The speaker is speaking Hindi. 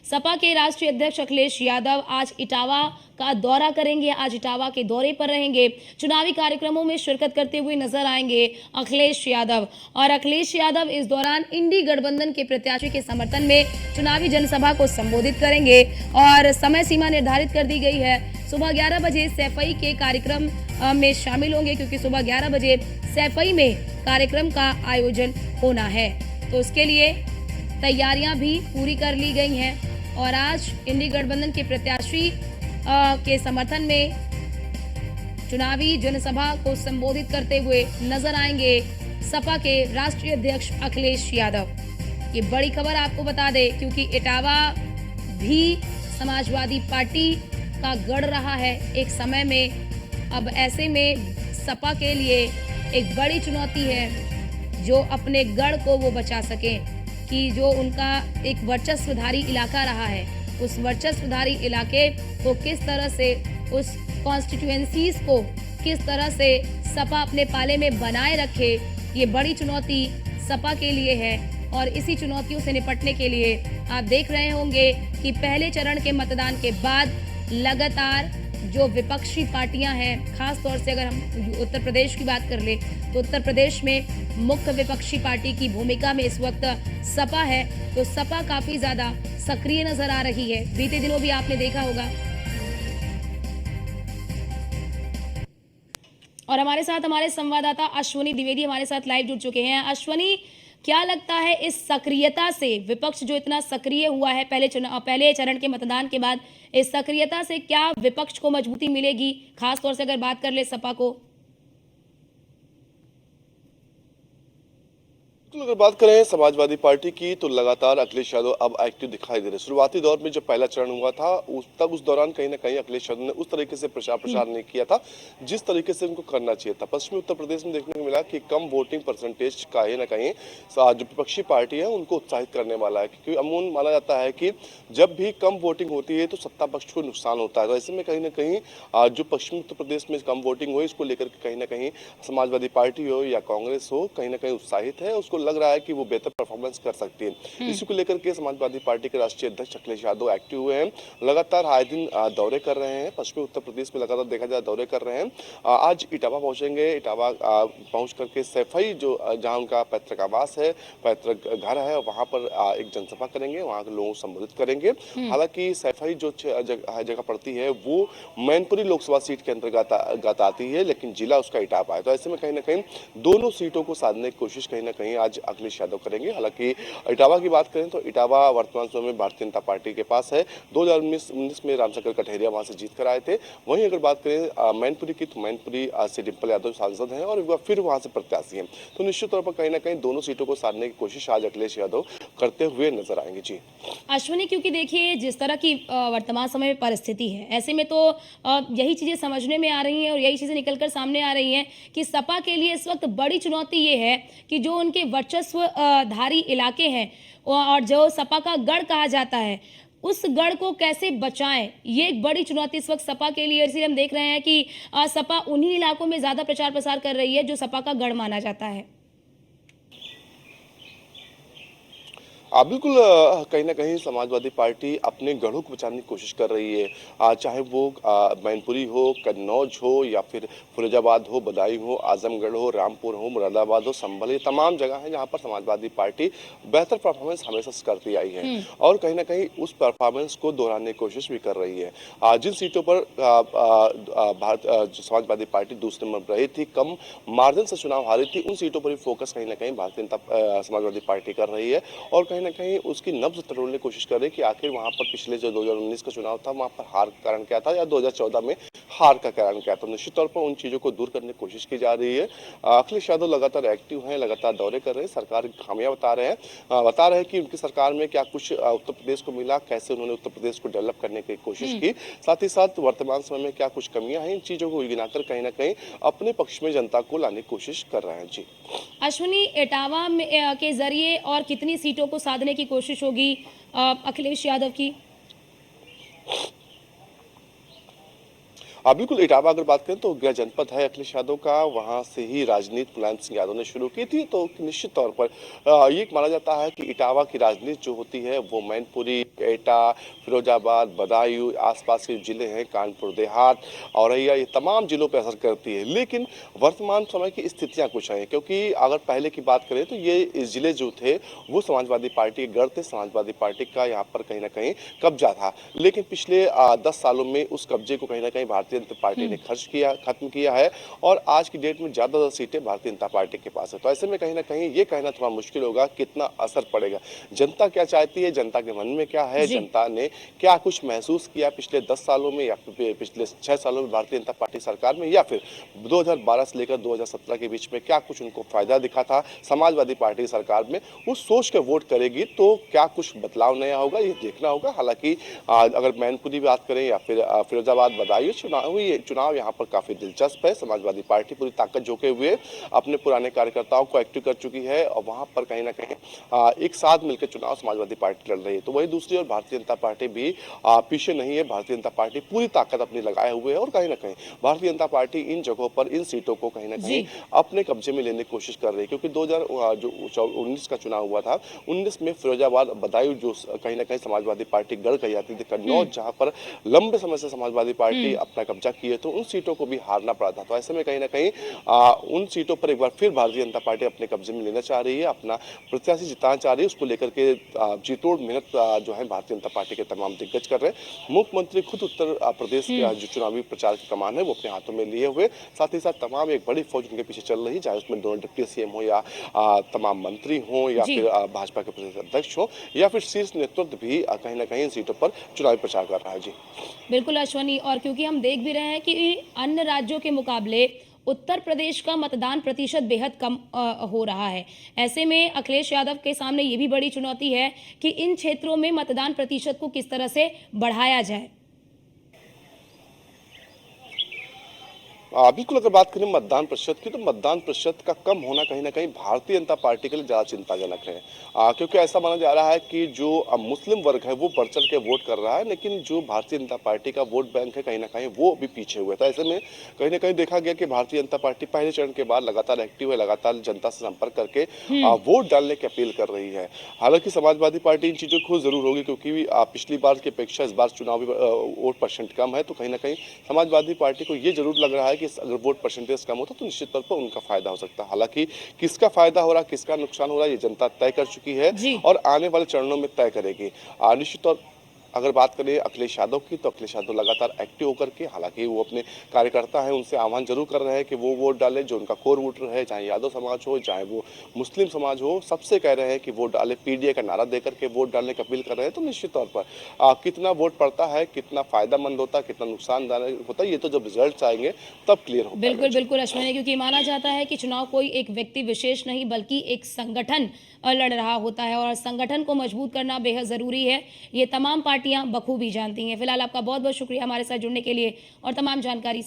सपा के राष्ट्रीय अध्यक्ष अखिलेश यादव आज इटावा का दौरा करेंगे। आज इटावा के दौरे पर रहेंगे। चुनावी कार्यक्रमों में शिरकत करते हुए नजर आएंगे अखिलेश यादव। और अखिलेश यादव इस दौरान इंडी गठबंधन के प्रत्याशी के समर्थन में चुनावी जनसभा को संबोधित करेंगे और समय सीमा निर्धारित कर दी गई है। सुबह 11 बजे सैफई के कार्यक्रम में शामिल होंगे, क्योंकि सुबह 11 बजे सैफई में कार्यक्रम का आयोजन होना है। तो उसके लिए तैयारियां भी पूरी कर ली गई हैं और आज इंडी गठबंधन के प्रत्याशी के समर्थन में चुनावी जनसभा को संबोधित करते हुए नजर आएंगे सपा के राष्ट्रीय अध्यक्ष अखिलेश यादव। ये बड़ी खबर आपको बता दें, क्योंकि इटावा भी समाजवादी पार्टी का गढ़ रहा है एक समय में। अब ऐसे में सपा के लिए एक बड़ी चुनौती है जो अपने गढ़ को वो बचा सके, कि जो उनका एक वर्चस्वधारी इलाका रहा है, उस वर्चस्वधारी इलाके को किस तरह से, उस कॉन्स्टिट्यूएंसीज को किस तरह से सपा अपने पाले में बनाए रखे, ये बड़ी चुनौती सपा के लिए है। और इसी चुनौतियों से निपटने के लिए आप देख रहे होंगे कि पहले चरण के मतदान के बाद लगातार जो विपक्षी पार्टियां हैं, खास तौर से अगर हम उत्तर प्रदेश की बात कर ले तो उत्तर प्रदेश में मुख्य विपक्षी पार्टी की भूमिका में इस वक्त सपा है। तो सपा काफी ज्यादा सक्रिय नजर आ रही है। बीते दिनों भी आपने देखा होगा। और हमारे साथ हमारे संवाददाता अश्वनी द्विवेदी हमारे साथ लाइव जुड़ चुके हैं। अश्वनी, क्या लगता है इस सक्रियता से, विपक्ष जो इतना सक्रिय हुआ है पहले चरण के मतदान के बाद, इस सक्रियता से क्या विपक्ष को मजबूती मिलेगी, खास तौर से अगर बात कर ले सपा को? अगर बात करें समाजवादी पार्टी की तो लगातार अखिलेश यादव अब एक्टिव दिखाई दे रहे हैं। शुरुआती दौर में जब पहला चरण हुआ था उस दौरान कहीं ना कहीं अखिलेश यादव ने उस तरीके से प्रचार नहीं किया था जिस तरीके से उनको करना चाहिए था। पश्चिमी उत्तर प्रदेश में देखने को मिला कि कम वोटिंग परसेंटेज कहीं ना कहीं जो विपक्षी पार्टी है उनको उत्साहित करने वाला है, क्योंकि अमूमन माना जाता है कि जब भी कम वोटिंग होती है तो सत्ता पक्ष को नुकसान होता है। तो ऐसे में कहीं ना कहीं जो पश्चिमी उत्तर प्रदेश में कम वोटिंग हुई इसको लेकर कहीं ना कहीं समाजवादी पार्टी हो या कांग्रेस हो कहीं ना कहीं उत्साहित है, उसको लग रहा है कि वो बेहतर परफॉर्मेंस कर सकती है। इसी को लेकर के समाजवादी पार्टी के राष्ट्रीय अध्यक्ष अखिलेश यादव एक्टिव हुए हैं, लगातार आए दिन दौरे कर रहे हैं। पश्चिमी उत्तर प्रदेश में लगातार देखा जाए दौरे कर रहे हैं। आज इटावा पहुंचेंगे। इटावा पहुंच करके सैफई जो जहां उनका पैतृक आवास है, पैतृक घर है, वहां पर एक जनसभा करेंगे, वहां के लोगों को संबोधित करेंगे। हालांकि सैफई जो जगह पड़ती है वो मैनपुरी लोकसभा सीट के अंतर्गत आती है, लेकिन जिला उसका इटावा है। तो ऐसे में कहीं ना कहीं दोनों सीटों को साधने की कोशिश कहीं ना कहीं आज अखिलेश यादव करेंगे। हालांकि इटावा की बात करें तो इटावा वर्तमान समय में भारतीय जनता पार्टी के पास है। 2019 में रामशंकर कठेरिया वहां से जीत कर आए थे। वहीं अगर बात करें मैनपुरी की तो मैनपुरी से डिंपल यादव सांसद हैं और फिर वहां से प्रत्याशी हैं। तो निश्चित तौर पर कहीं ना कहीं दोनों सीटों को साधने की कोशिश आज अखिलेश यादव करते हुए नजर आएंगे। जी अश्विनी, क्योंकि देखिए जिस तरह की वर्तमान समय में परिस्थिति है, ऐसे में तो यही चीजें समझने में आ रही हैं और यही चीजें निकलकर सामने आ रही हैं कि सपा के लिए इस वक्त बड़ी चुनौती ये है कि जो उनके वर्चस्व धारी इलाके हैं और जो सपा का गढ़ कहा जाता है, उस गढ़ को कैसे बचाएं, ये एक बड़ी चुनौती इस वक्त सपा के लिए। इसलिए हम देख रहे हैं कि सपा उन्हीं इलाकों में ज्यादा प्रचार प्रसार कर रही है जो सपा का गढ़ माना जाता है। बिल्कुल कहीं ना कहीं समाजवादी पार्टी अपने गढ़ों को बचाने की कोशिश कर रही है। चाहे वो मैनपुरी हो, कन्नौज हो या फिर फिरोजाबाद हो, बदायूं हो, आजमगढ़ हो, रामपुर हो, मुरादाबाद हो, संभल, ये तमाम जगह हैं जहां पर समाजवादी पार्टी बेहतर परफॉर्मेंस हमेशा से करती आई है और कहीं ना कहीं उस परफॉर्मेंस को दोहराने की कोशिश भी कर रही है। जिन सीटों पर समाजवादी पार्टी दूसरे नंबर पर रही थी, कम मार्जिन से चुनाव हारी थी, उन सीटों पर भी फोकस कहीं ना कहीं भारतीय जनता समाजवादी पार्टी कर रही है और कहीं ना कहीं उसकी नब्ज टटोलने की कोशिश कर रहे हैं कि आखिर वहां पर पिछले जो 2019 का चुनाव था वहां पर हार का कारण क्या था या 2014 में हार का कारण क्या था। निश्चित तौर पर उन चीजों को दूर करने की कोशिश की जा रही है। अखिलेश यादव लगातार एक्टिव हैं, लगातार दौरे कर रहे हैं, सरकार की खामियां बता रहे हैं कि उनकी सरकार में क्या कुछ उत्तर प्रदेश को मिला, कैसे उन्होंने उत्तर प्रदेश को डेवलप करने की कोशिश की, साथ ही साथ वर्तमान समय में क्या कुछ कमियां हैं, इन चीजों को गिनाकर कहीं ना कहीं अपने पक्ष में जनता को लाने की कोशिश कर रहे हैं। जी अश्विनी, इटावा के जरिए और कितनी सीटों को साधने की कोशिश होगी अखिलेश यादव की? बिल्कुल, इटावा अगर बात करें तो गृह जनपद है अखिलेश यादव का, वहाँ से ही राजनीति मुलायम सिंह यादव ने शुरू की थी, तो निश्चित तौर पर ये माना जाता है कि इटावा की राजनीति जो होती है वो मैनपुरी, एटा, फिरोजाबाद, बदायूं, आसपास के जिले हैं, कानपुर देहात, औरैया, ये तमाम जिलों पर असर करती है। लेकिन वर्तमान समय की स्थितियाँ कुछ हैं, क्योंकि अगर पहले की बात करें तो ये ज़िले जो थे वो समाजवादी पार्टी के गढ़ थे, समाजवादी पार्टी का यहाँ पर कहीं न कहीं कब्जा था। लेकिन पिछले 10 सालों में उस कब्जे को कहीं न कहीं भारतीय जनता पार्टी ने खत्म किया है और आज की डेट में ज़्यादातर सीटें भारतीय जनता पार्टी के पास है। तो ऐसे में कहीं न कहीं ये कहना थोड़ा मुश्किल होगा कितना असर पड़ेगा। जनता क्या चाहती है, जनता के मन में क्या है, जी। जनता ने क्या कुछ महसूस किया पिछले 10 सालों में या फिर पिछले 6 सालों में भारतीय जनता पार्टी सरकार में, या फिर 2012 से लेकर 2017 के बीच में क्या कुछ उनको फायदा दिखा था समाजवादी पार्टी की सरकार में, उस सोच के वोट करेगी तो क्या कुछ बदलाव नया होगा, ये देखना होगा। हालांकि अगर मैनपुरी बात करें या फिर फिरोजाबाद, बदायूं, चुनाव यहाँ पर काफी दिलचस्प है। समाजवादी पार्टी पूरी ताकत झोंके हुए अपने पुराने कार्यकर्ताओं को एक्टिव कर चुकी है और वहां पर कहीं ना कहीं एक साथ मिलकर चुनाव समाजवादी पार्टी लड़ रही है। तो वही दूसरी ओर भारतीय जनता पार्टी भी पीछे नहीं है। भारतीय जनता पार्टी पूरी ताकत अपनी लगाए हुए है और कहीं ना कहीं भारतीय जनता पार्टी इन जगहों पर, इन सीटों को कहीं ना कहीं जी। अपने कब्जे में लेने की कोशिश कर रही है, क्योंकि 2019 का चुनाव हुआ था, 19 में फिरोजाबाद, बदायूं जो कहीं ना कहीं समाजवादी पार्टी गढ़ कही जाती थी, कन्नौज जहां पर लंबे समय से समाजवादी पार्टी अपना कब्जा किए, तो उन सीटों को भी हारना पड़ा था। तो ऐसे में कहीं ना कहीं उन सीटों पर एक बार फिर भारतीय जनता पार्टी अपने कब्जे में लेना चाह रही है, अपना प्रत्याशी जिताना चाह रही है। उसको लेकर के जीतोड़ मेहनत जो है भारतीय जनता पार्टी के तमाम दिग्गज कर रहे हैं। मुख्यमंत्री खुद उत्तर प्रदेश के जो चुनावी प्रचार की कमान है वो अपने हाथों में लिए हुए, साथ ही साथ तमाम एक बड़ी फौज उनके पीछे चल रही है, चाहे उसमें दोनों डिप्टी सीएम हो या तमाम मंत्री हो या जी। फिर भाजपा के प्रदेश अध्यक्ष हो या फिर शीर्ष नेतृत्व भी कहीं ना कहीं इन सीटों पर चुनावी प्रचार कर रहा है। जी। बिल्कुल अश्वनी, और क्योंकि हम देख भी रहे हैं कि अन्य राज्यों के मुकाबले उत्तर प्रदेश का मतदान प्रतिशत बेहद कम हो रहा है। ऐसे में अखिलेश यादव के सामने ये भी बड़ी चुनौती है कि इन क्षेत्रों में मतदान प्रतिशत को किस तरह से बढ़ाया जाए। बिल्कुल, अगर बात करें मतदान प्रतिशत की, तो मतदान प्रतिशत का कम होना कहीं न कहीं भारतीय जनता पार्टी के लिए ज़्यादा चिंताजनक है। क्योंकि ऐसा माना जा रहा है कि जो मुस्लिम वर्ग है वो बढ़-चढ़ के वोट कर रहा है, लेकिन जो भारतीय जनता पार्टी का वोट बैंक है कहीं न कहीं वो भी पीछे हुआ है। तो ऐसे में कहीं न कहीं देखा गया कि भारतीय जनता पार्टी पहले चरण के बाद लगातार एक्टिव है, लगातार जनता से संपर्क करके वोट डालने की अपील कर रही है। हालाँकि समाजवादी पार्टी इन चीज़ों को खुश ज़रूर होगी, क्योंकि पिछली बार की अपेक्षा इस बार चुनावी वोट परसेंट कम है, तो कहीं न कहीं समाजवादी पार्टी को ये ज़रूर लग रहा है कि अगर वोट परसेंटेज कम होता तो निश्चित तौर पर उनका फायदा हो सकता है। हालांकि किसका फायदा हो रहा है, किसका नुकसान हो रहा है, ये जनता तय कर चुकी है जी। और आने वाले चरणों में तय करेगी। निश्चित तौर अगर बात करें अखिलेश यादव की, तो अखिलेश यादव लगातार एक्टिव होकर के, हालांकि वो अपने कार्यकर्ता हैं उनसे आह्वान जरूर कर रहे हैं कि वो वोट डालें, जो उनका कोर वोटर है, चाहे यादव समाज हो, चाहे वो मुस्लिम समाज हो, सबसे कह रहे हैं कि वोट डालें। पीडीए का नारा देकर के वोट डालने की अपील कर रहे हैं। तो निश्चित तौर पर कितना वोट पड़ता है, कितना फायदेमंद होता है, कितना नुकसानदायक होता है, ये तो जब रिजल्ट आएंगे तब क्लियर हो पाएगा। बिल्कुल, जी। बिल्कुल अश्विनी, क्योंकि माना जाता है कि चुनाव कोई एक व्यक्ति विशेष नहीं बल्कि एक संगठन लड़ रहा होता है और संगठन को मजबूत करना बेहद ज़रूरी है। ये तमाम पार्टियां बखूबी जानती हैं। फिलहाल आपका बहुत-बहुत शुक्रिया हमारे साथ जुड़ने के लिए और तमाम जानकारी